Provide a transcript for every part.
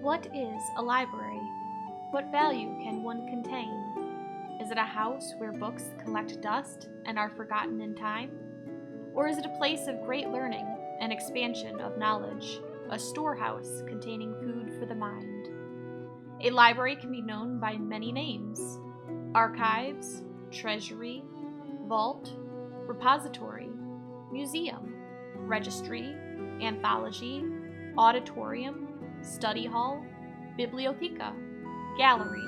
What is a library? What value can one contain? Is it a house where books collect dust and are forgotten in time? Or is it a place of great learning and expansion of knowledge, a storehouse containing food for the mind? A library can be known by many names: archives, treasury, vault, repository, museum, registry, anthology, auditorium, study hall, bibliotheca, gallery,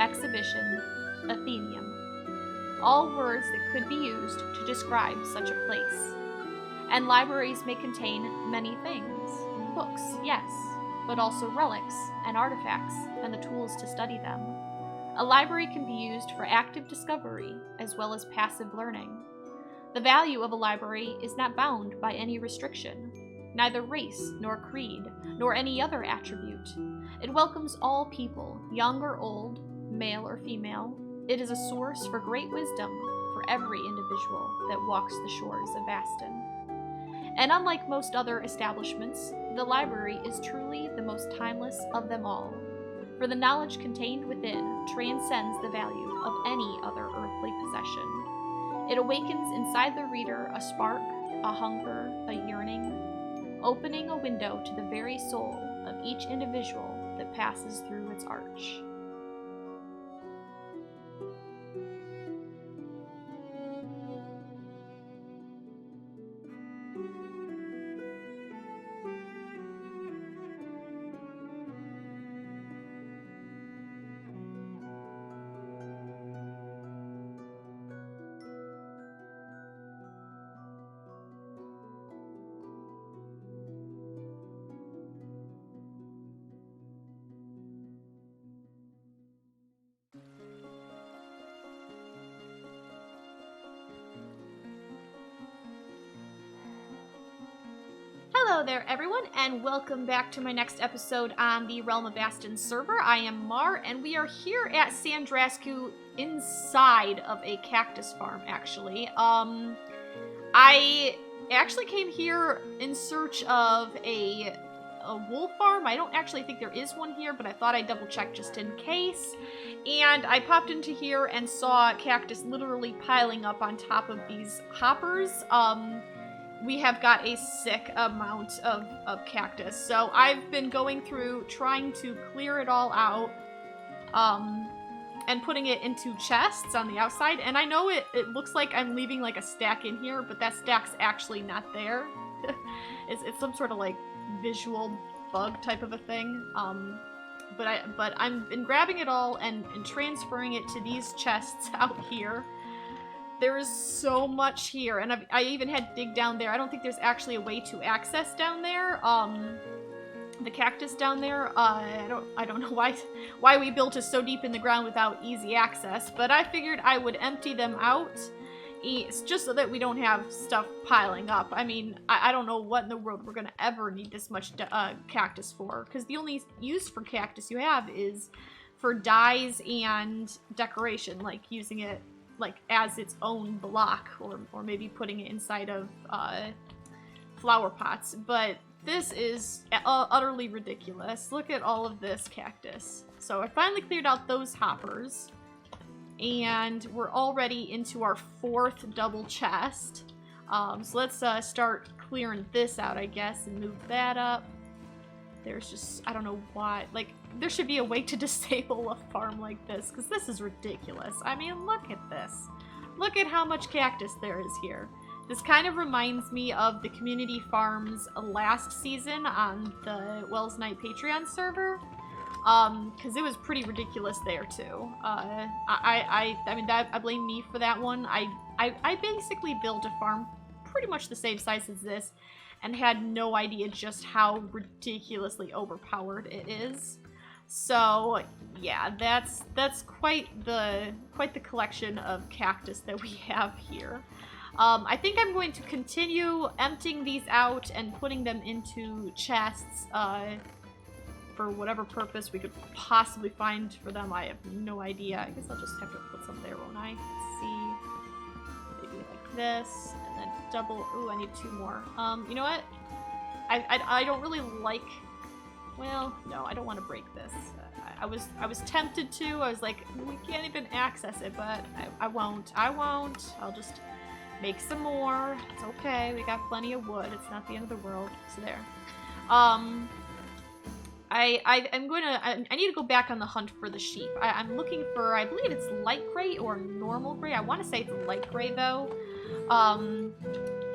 exhibition, athenaeum. All words that could be used to describe such a place. And libraries may contain many things. Books, yes, but also relics and artifacts and the tools to study them. A library can be used for active discovery as well as passive learning. The value of a library is not bound by any restriction, neither race nor creed, nor any other attribute. It welcomes all people, young or old, male or female. It is a source for great wisdom for every individual that walks the shores of Aston. And unlike most other establishments, the library is truly the most timeless of them all, for the knowledge contained within transcends the value of any other earthly possession. It awakens inside the reader a spark, a hunger, a yearning, opening a window to the very soul of each individual that passes through its arch. Hello there, everyone, and welcome back to my next episode on the Realm of Aston server. I am Mar, and we are here at Sandrasku inside of a cactus farm, actually. I actually came here in search of a wool farm. I don't actually think there is one here, but I thought I'd double check just in case. And I popped into here and saw cactus literally piling up on top of these hoppers. We have got a sick amount of cactus. So I've been going through trying to clear it all out and putting it into chests on the outside. And I know it looks like I'm leaving like a stack in here, but that stack's actually not there. It's some sort of like visual bug type of a thing. But I've been grabbing it all and transferring it to these chests out here. There is so much here, and I even had to dig down there. I don't think there's actually a way to access down there. The cactus down there. I don't know why we built it so deep in the ground without easy access, but I figured I would empty them out, just so that we don't have stuff piling up. I mean, I don't know what in the world we're gonna ever need this much cactus for, because the only use for cactus you have is for dyes and decoration, like using it like as its own block, or maybe putting it inside of flower pots. But this is utterly ridiculous. Look at all of this cactus. So I finally cleared out those hoppers, and we're already into our 4th double chest. So let's start clearing this out, I guess, and move that up. There's just, I don't know why, like, there should be a way to disable a farm like this, because this is ridiculous. I mean, look at this. Look at how much cactus there is here. This kind of reminds me of the community farms last season on the Wells Night Patreon server, because it was pretty ridiculous there, too. I mean, I blame me for that one. I basically built a farm pretty much the same size as this, and had no idea just how ridiculously overpowered it is. So yeah, that's quite the collection of cactus that we have here. I think I'm going to continue emptying these out and putting them into chests for whatever purpose we could possibly find for them. I have no idea. I guess I'll just have to put some there, won't I? Let's see. Maybe like this. And then double. Ooh, I need 2 more. You know what? I don't really like well, no, I don't want to break this. I was tempted to. I was like, we can't even access it, but I won't. I'll just make some more. It's okay. We got plenty of wood. It's not the end of the world. So there. I need to go back on the hunt for the sheep. I'm looking for, I believe it's light gray or normal gray. I want to say it's light gray though.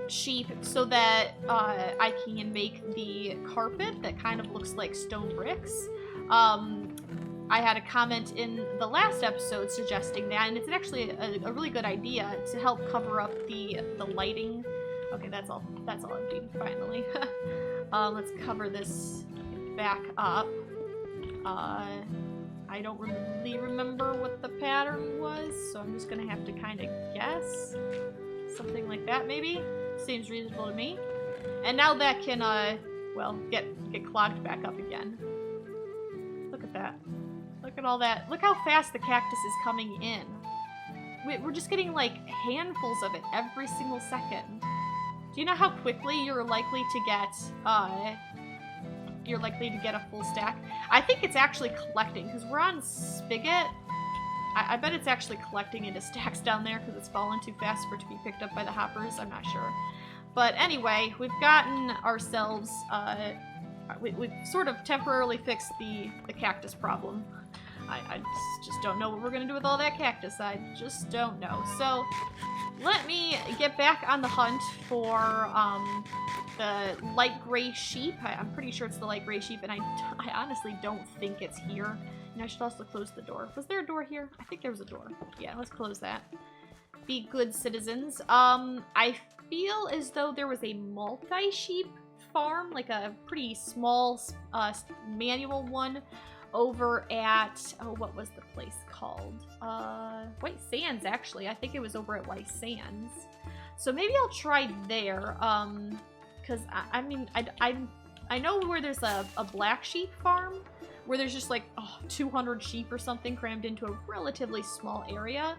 Sheep, so that I can make the carpet that kind of looks like stone bricks. I had a comment in the last episode suggesting that, and it's actually a really good idea to help cover up the lighting. Okay, that's all empty, finally. Let's cover this back up. I don't really remember what the pattern was, so I'm just gonna have to kind of guess. Something like that, maybe? Seems reasonable to me. And now that can, well, get clogged back up again. Look at that. Look at all that. Look how fast the cactus is coming in. We're just getting, like, handfuls of it every single second. Do you know how quickly you're likely to get a full stack? I think it's actually collecting, because we're on Spigot. I bet it's actually collecting into stacks down there because it's fallen too fast for it to be picked up by the hoppers. I'm not sure. But anyway, we've gotten ourselves, we've sort of temporarily fixed the cactus problem. I just don't know what we're going to do with all that cactus. I just don't know. So let me get back on the hunt for the light gray sheep. I'm pretty sure it's the light gray sheep, and I honestly don't think it's here. And I should also close the door. Was there a door here? I think there was a door. Yeah, let's close that. Be good citizens. I feel as though there was a multi-sheep farm, like a pretty small manual one over at, oh, what was the place called? White Sands, actually. I think it was over at White Sands. So maybe I'll try there, because I mean, I know where there's a black sheep farm, where there's just like 200 sheep or something crammed into a relatively small area.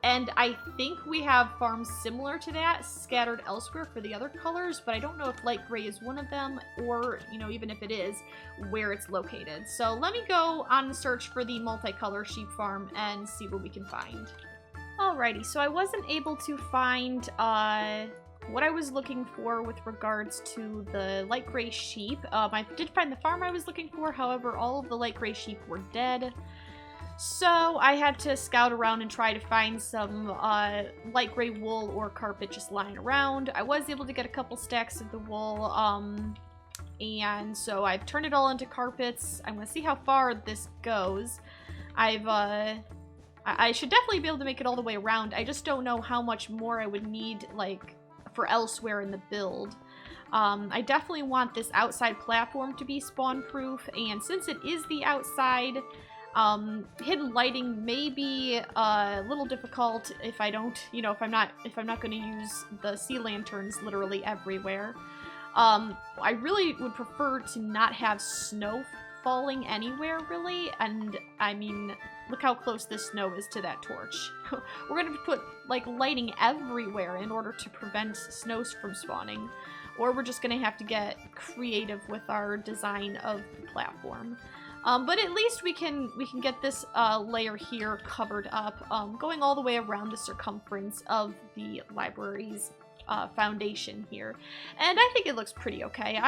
And I think we have farms similar to that scattered elsewhere for the other colors, but I don't know if light gray is one of them, or, you know, even if it is, where it's located. So let me go on the search for the multicolor sheep farm and see what we can find. Alrighty, so I wasn't able to find what I was looking for with regards to the light gray sheep. I did find the farm I was looking for, however, all of the light gray sheep were dead. So I had to scout around and try to find some light gray wool or carpet just lying around. I was able to get a couple stacks of the wool, and so I've turned it all into carpets. I'm gonna see how far this goes. I should definitely be able to make it all the way around. I just don't know how much more I would need, like, for elsewhere in the build. I definitely want this outside platform to be spawn-proof, and since it is the outside, hidden lighting may be a little difficult if I don't, you know, if I'm not going to use the sea lanterns literally everywhere. I really would prefer to not have snow falling anywhere, really, and I mean, look how close this snow is to that torch. We're going to put, like, lighting everywhere in order to prevent snows from spawning, or we're just going to have to get creative with our design of the platform. But at least we can get this layer here covered up, going all the way around the circumference of the library's foundation here. And I think it looks pretty okay.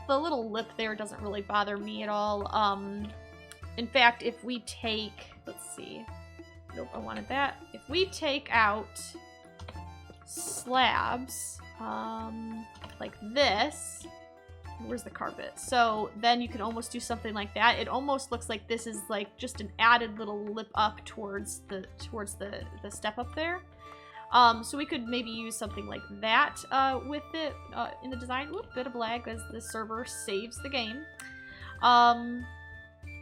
The little lip there doesn't really bother me at all. In fact, if we take, let's see, nope, I wanted that. If we take out slabs, like this, where's the carpet? So then you can almost do something like that. It almost looks like this is like just an added little lip up towards the step up there. So we could maybe use something like that with it in the design. Oop, bit of lag as the server saves the game.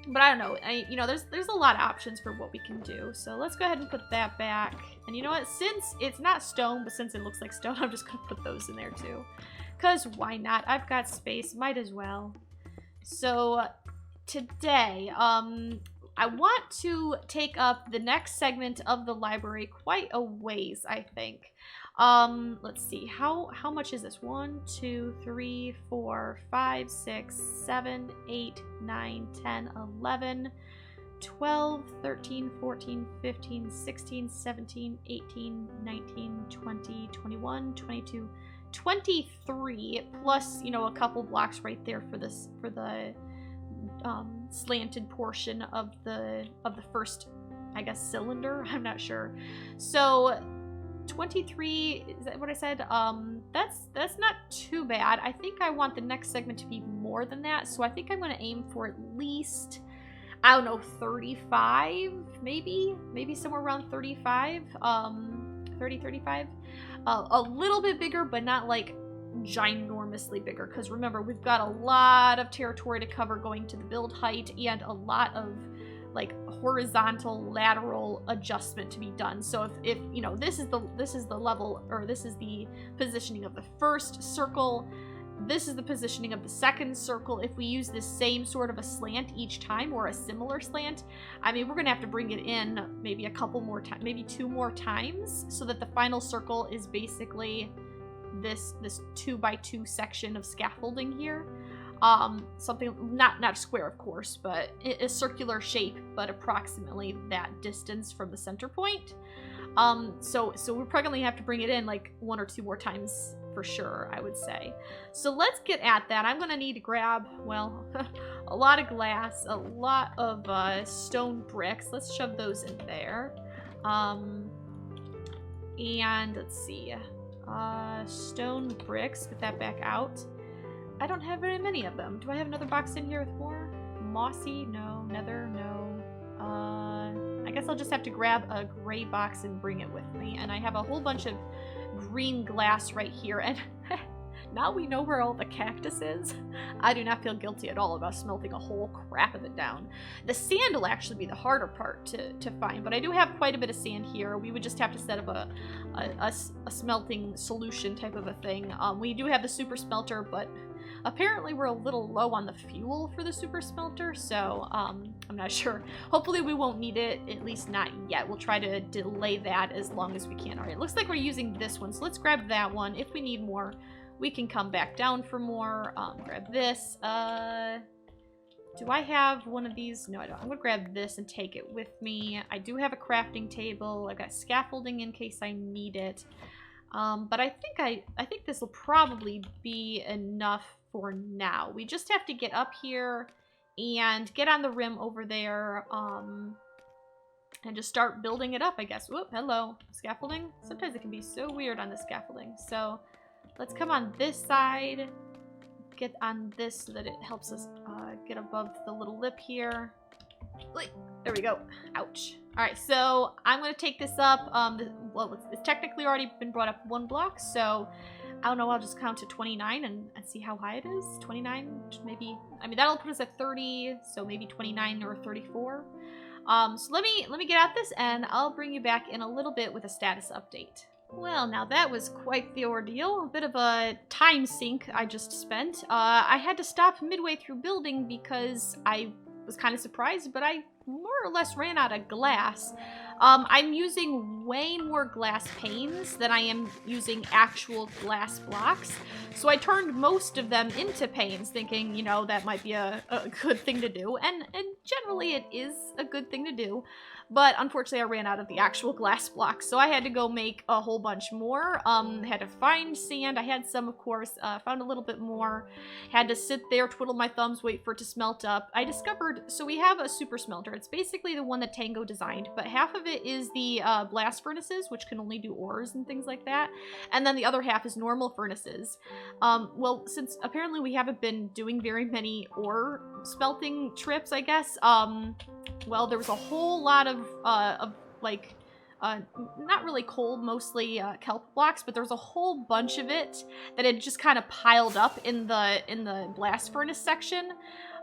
But I don't know. You know, there's a lot of options for what we can do. So let's go ahead and put that back. And you know what? Since it's not stone, but since it looks like stone, I'm just gonna put those in there too. Because why not? I've got space. Might as well. So today, I want to take up the next segment of the library quite a ways, I think. Let's see. How much is this? 1, 2, 3, 4, 5, 6, 7, 8, 9, 10, 11, 12, 13, 14, 15, 16, 17, 18, 19, 20, 21, 22, 23, plus, you know, a couple blocks right there for this, for the slanted portion of the first, I guess, cylinder. I'm not sure. So 23, is that what I said? That's not too bad. I think I want the next segment to be more than that, so I think I'm going to aim for at least, I don't know, 35, maybe somewhere around 35, 30, 35. A little bit bigger, but not like ginormously bigger, because remember, we've got a lot of territory to cover going to the build height, and a lot of like horizontal lateral adjustment to be done. So if you know, this is the level, or this is the positioning of the first circle, this is the positioning of the second circle. If we use this same sort of a slant each time, or a similar slant, I mean, we're gonna have to bring it in maybe a couple more times, maybe 2 more times, so that the final circle is basically this 2x2 section of scaffolding here. Something not square, of course, but a circular shape, but approximately that distance from the center point. So we're probably gonna have to bring it in like 1 or 2 more times for sure, I would say. So let's get at that. I'm gonna need to grab, well, a lot of glass, a lot of stone bricks. Let's shove those in there. And let's see, stone bricks, get that back out. I don't have very many of them. Do I have another box in here with more? Mossy? No. Nether? No. I guess I'll just have to grab a gray box and bring it with me. And I have a whole bunch of green glass right here. And now we know where all the cactus is. I do not feel guilty at all about smelting a whole crap of it down. The sand will actually be the harder part to find, but I do have quite a bit of sand here. We would just have to set up a smelting solution type of a thing. We do have the super smelter, but apparently we're a little low on the fuel for the super smelter, so I'm not sure. Hopefully we won't need it, at least not yet. We'll try to delay that as long as we can. All right, looks like we're using this one, so let's grab that one. If we need more, we can come back down for more. Grab this. Do I have one of these? No, I don't. I'm gonna grab this and take it with me. I do have a crafting table. I've got scaffolding in case I need it. But I think this will probably be enough for now. We just have to get up here and get on the rim over there, and just start building it up, I guess. Whoop, hello. Scaffolding? Sometimes it can be so weird on the scaffolding. So let's come on this side, get on this so that it helps us get above the little lip here. There we go. Ouch. All right, so I'm going to take this up. Well, it's technically already been brought up 1 block, so I don't know, I'll just count to 29 and see how high it is. 29, maybe. I mean, that'll put us at 30, so maybe 29 or 34. So let me get at this, and I'll bring you back in a little bit with a status update. Well, now that was quite the ordeal. A bit of a time sink I just spent. I had to stop midway through building because I was kind of surprised, but I more or less ran out of glass. I'm using way more glass panes than I am using actual glass blocks. So I turned most of them into panes, thinking, you know, that might be a good thing to do. And generally it is a good thing to do. But unfortunately I ran out of the actual glass blocks, so I had to go make a whole bunch more. Had to find sand. I had some, of course. Found a little bit more. Had to sit there, twiddle my thumbs, wait for it to smelt up. I discovered, so we have a super smelter. It's basically the one that Tango designed, but half of it is the blast furnaces, which can only do ores and things like that. And then the other half is normal furnaces. Well, since apparently we haven't been doing very many ore smelting trips, I guess, well, there was a whole lot of like, not really cold, mostly kelp blocks, but there was a whole bunch of it that had just kind of piled up in the blast furnace section.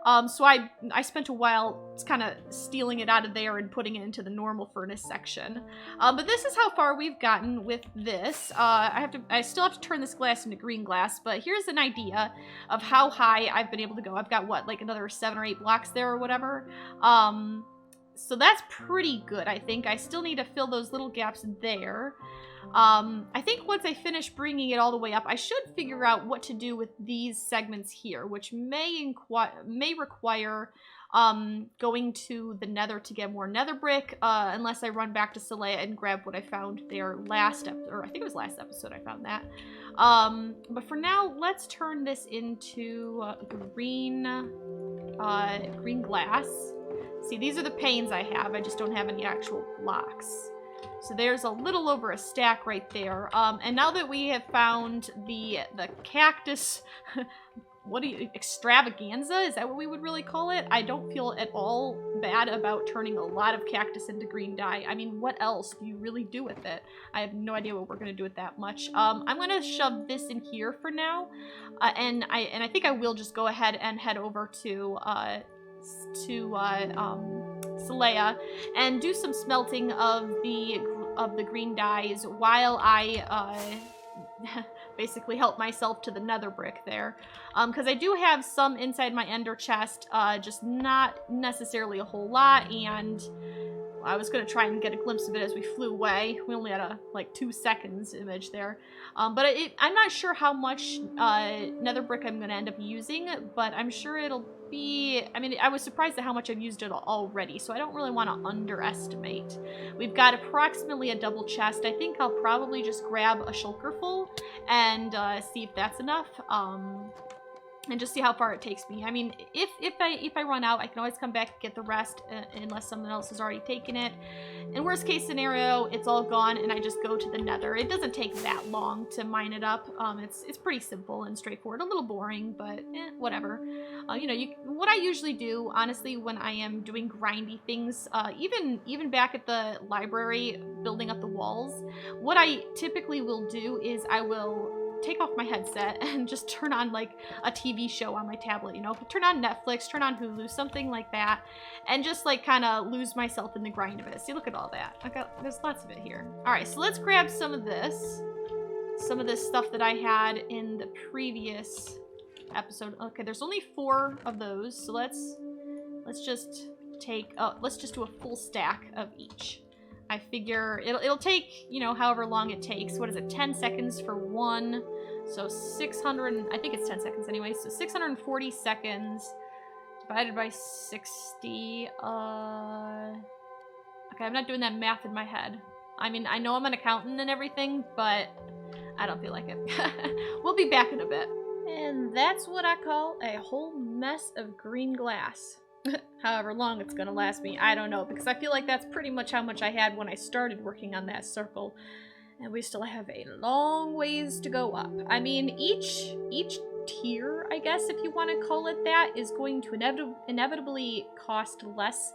So I spent a while kind of stealing it out of there and putting it into the normal furnace section. But this is how far we've gotten with this. I still have to turn this glass into green glass, but here's an idea of how high I've been able to go. I've got, what, like another 7 or 8 blocks there or whatever. So that's pretty good, I think. I still need to fill those little gaps there. I think once I finish bringing it all the way up, I should figure out what to do with these segments here, which may require going to the nether to get more nether brick, unless I run back to Celea and grab what I found there or I think it was last episode I found that. But for now, let's turn this into green glass. See, these are the panes I have. I just don't have any actual blocks. So there's a little over a stack right there. And now that we have found the cactus, extravaganza? Is that what we would really call it? I don't feel at all bad about turning a lot of cactus into green dye. I mean, what else do you really do with it? I have no idea what we're gonna do with that much. I'm gonna shove this in here for now, and I think I will just go ahead and head over to Celea and do some smelting of the green dyes while I basically help myself to the nether brick there, because I do have some inside my ender chest, just not necessarily a whole lot, and I was going to try and get a glimpse of it as we flew away. We only had a, 2 seconds image there. But I'm not sure how much nether brick I'm going to end up using, but I'm sure it'll be... I mean, I was surprised at how much I've used it already, so I don't really want to underestimate. We've got approximately a double chest. I think I'll probably just grab a shulker full and see if that's enough. And just see how far it takes me. I mean, if I run out, I can always come back and get the rest, unless someone else has already taken it. In worst case scenario, it's all gone and I just go to the nether. It doesn't take that long to mine it up. It's pretty simple and straightforward. A little boring, but whatever. What I usually do, honestly, when I am doing grindy things, even back at the library, building up the walls, what I typically will do is I will take off my headset and just turn on like a TV show on my tablet, turn on Netflix, turn on Hulu, something like that, and just like kind of lose myself in the grind of it. See, look at all that. There's lots of it here. All right, so let's grab some of this stuff that I had in the previous episode. Okay, there's only 4 of those, so let's just do a full stack of each. I figure it'll take, however long it takes. What is it, 10 seconds for one? So 600, I think it's 10 seconds anyway. So 640 seconds divided by 60. Okay, I'm not doing that math in my head. I mean, I know I'm an accountant and everything, but I don't feel like it. We'll be back in a bit. And that's what I call a whole mess of green glass. However long it's gonna last me, I don't know, because I feel like that's pretty much how much I had when I started working on that circle, and we still have a long ways to go up. I mean, each tier, I guess, if you want to call it that, is going to inevitably cost less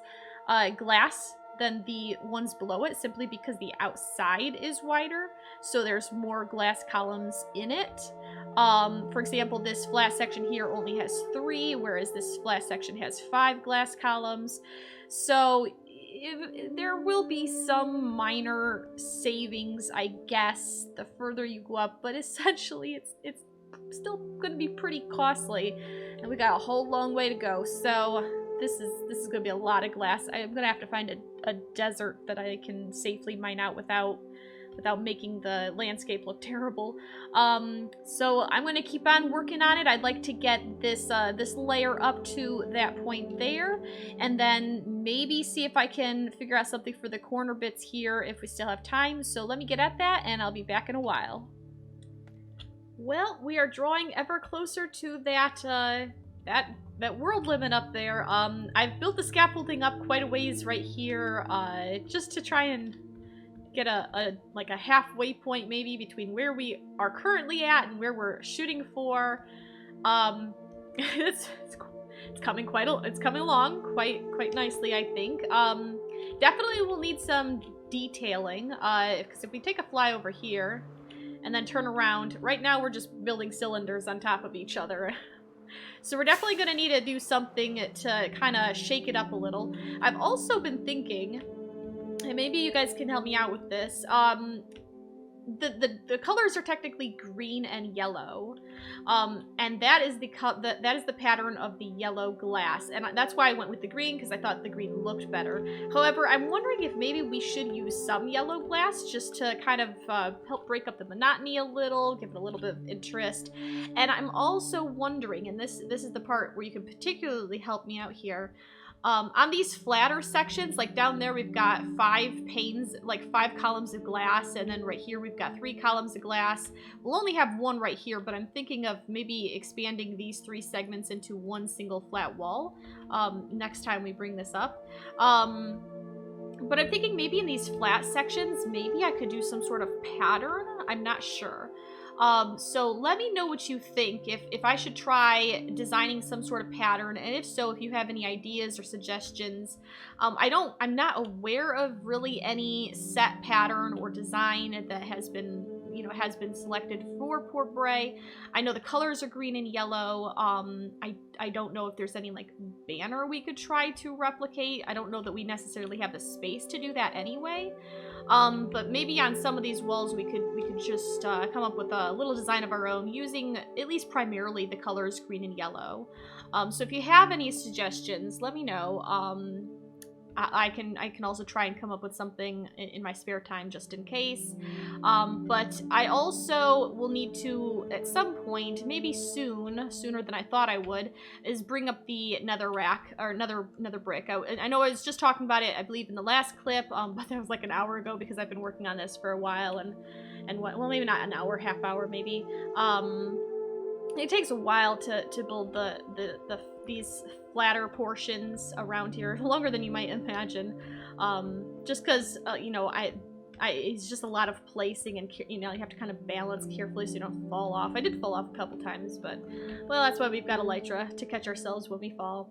glass than the ones below it, simply because the outside is wider, so there's more glass columns in it. For example, this flat section here only has 3, whereas this flat section has 5 glass columns. So there will be some minor savings, I guess, the further you go up, but essentially it's still going to be pretty costly, and we got a whole long way to go. So this is going to be a lot of glass. I'm going to have to find a desert that I can safely mine out without making the landscape look terrible. So I'm going to keep on working on it. I'd like to get this layer up to that point there, and then maybe see if I can figure out something for the corner bits here if we still have time. So let me get at that, and I'll be back in a while. Well, we are drawing ever closer to that world limit up there. I've built the scaffolding up quite a ways right here, just to try and get a halfway point maybe between where we are currently at and where we're shooting for. It's coming along quite nicely, I think. Definitely will need some detailing, because if we take a flyover here and then turn around, right now we're just building cylinders on top of each other. So we're definitely going to need to do something to kind of shake it up a little. I've also been thinking, and maybe you guys can help me out with this, the colors are technically green and yellow, and that is the pattern of the yellow glass, and that's why I went with the green, because I thought the green looked better. However, I'm wondering if maybe we should use some yellow glass just to kind of help break up the monotony a little, give it a little bit of interest. And I'm also wondering, and this is the part where you can particularly help me out here. On these flatter sections, like down there we've got 5 panes, like 5 columns of glass, and then right here we've got 3 columns of glass. We'll only have 1 right here, but I'm thinking of maybe expanding these 3 segments into 1 single flat wall next time we bring this up. But I'm thinking maybe in these flat sections, maybe I could do some sort of pattern. I'm not sure. So let me know what you think, if I should try designing some sort of pattern, and if so, if you have any ideas or suggestions. I'm not aware of really any set pattern or design that has been selected for Port Bray. I know the colors are green and yellow. I don't know if there's any like banner we could try to replicate. I don't know that we necessarily have the space to do that anyway. But maybe on some of these walls we could just come up with a little design of our own using at least primarily the colors green and yellow. So if you have any suggestions, let me know. I can also try and come up with something in my spare time just in case. But I also will need to, at some point, maybe sooner than I thought I would, is bring up the nether rack, or nether brick. I know I was just talking about it, I believe, in the last clip, but that was like an hour ago because I've been working on this for a while, and well, maybe not an hour, half hour maybe. It takes a while to build these flatter portions around here, longer than you might imagine, just because it's just a lot of placing, and you have to kind of balance carefully so you don't fall off. I did fall off a couple times, but well, that's why we've got Elytra, to catch ourselves when we fall.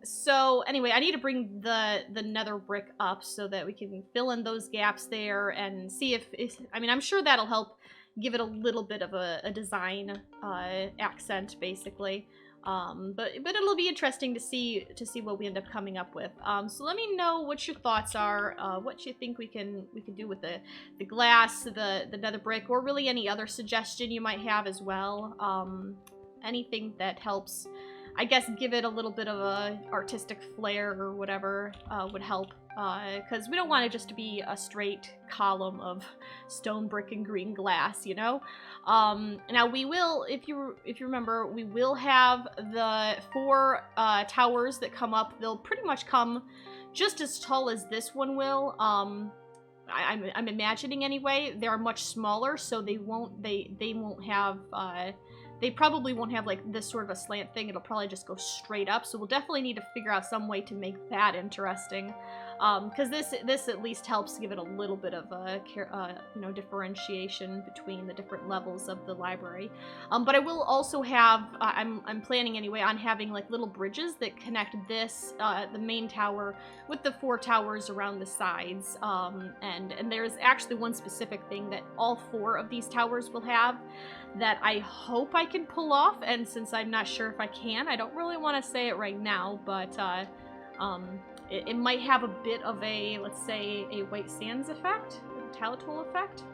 So anyway, I need to bring the nether brick up so that we can fill in those gaps there and see if I'm sure that'll help give it a little bit of a design accent, basically. But it'll be interesting to see what we end up coming up with. So let me know what your thoughts are, what you think we can do with the glass, the nether brick, or really any other suggestion you might have as well. Anything that helps, I guess, give it a little bit of a artistic flair or whatever would help. Because we don't want it just to be a straight column of stone brick and green glass, Now we will, if you remember, we will have the 4 towers that come up. They'll pretty much come just as tall as this one will. I'm imagining anyway. They are much smaller, so they won't have. They probably won't have like this sort of a slant thing. It'll probably just go straight up. So we'll definitely need to figure out some way to make that interesting. Because this at least helps give it a little bit of a differentiation between the different levels of the library. But I will also have, I'm planning anyway on having like little bridges that connect this, the main tower, with the 4 towers around the sides. And there's actually one specific thing that all 4 of these towers will have that I hope I can pull off, and since I'm not sure if I can, I don't really want to say it right now, but it might have a bit of a, let's say, a White Sands effect, a Talatool effect.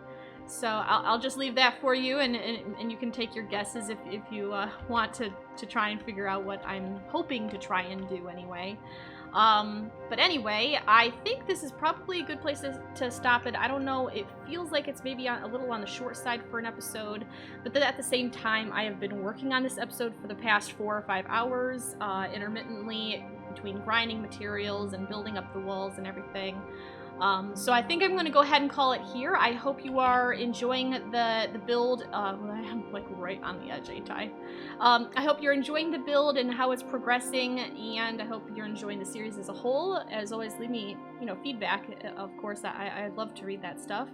So I'll just leave that for you, and you can take your guesses if you want to try and figure out what I'm hoping to try and do anyway. But anyway, I think this is probably a good place to stop it. I don't know, it feels like it's maybe a little on the short side for an episode, but then at the same time, I have been working on this episode for the past 4 or 5 hours, intermittently, between grinding materials and building up the walls and everything. So I think I'm going to go ahead and call it here. I hope you are enjoying the build. I'm like right on the edge, ain't I? I hope you're enjoying the build and how it's progressing, and I hope you're enjoying the series as a whole. As always, leave me, feedback. Of course, I'd love to read that stuff.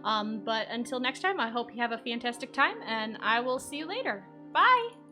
But until next time, I hope you have a fantastic time, and I will see you later. Bye!